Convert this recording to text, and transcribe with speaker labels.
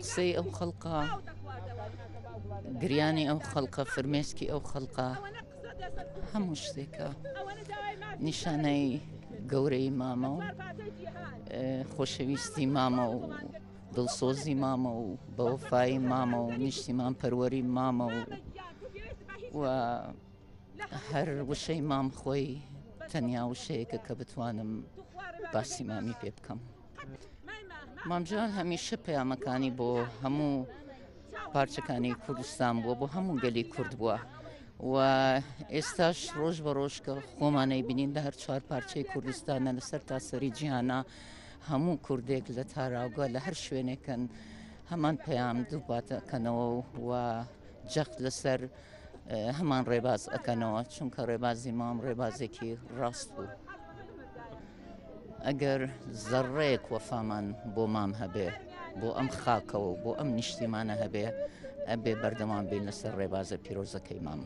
Speaker 1: قسەی ئەو خەڵقە، گریانی ئەو خەڵقە، فرمێسکی ئەو خەڵقە هەموو شتێکە نیشانەی گەورەی مامە و خۆشەویستی مامە و دڵسۆزی مامە و بەوەفایی مامە و نیشتیمان پەروەری مامە و هەر وشەی مام خۆی تەنیا وشەیەکە کە بتوانم باسی مامی پێ بکەم. مامجان هەمیشە پەیامەکانی بۆ هەموو پارچەکانی کوردستان بووە، بۆ هەموو گەلی کورد بووە و ئێستاش ڕۆژ بە ڕۆژ کە خۆمانەی بینین لە هەر چوارپارچەی کوردستانە لەسەر تاسەری جیهانە هەموو کوردێک لە تاراوگە لە هەر شوێنێکن هەمان پەیام دووباتەکەنەوە و جەخت لەسەر هەمان ڕێباز ئەکەنەوە، چونکە ڕێبازی مام ڕێبازێکی ڕاست بوو. ئەگەر زەڕێک وەفامان بۆ مام هەبێ، بۆ ئەم خاکەوە و بۆ ئەم نیشتیمانە هەبێ، ئەبێ بەردەوام بین لەسەر ڕێبازە پیرۆزەکەی مام.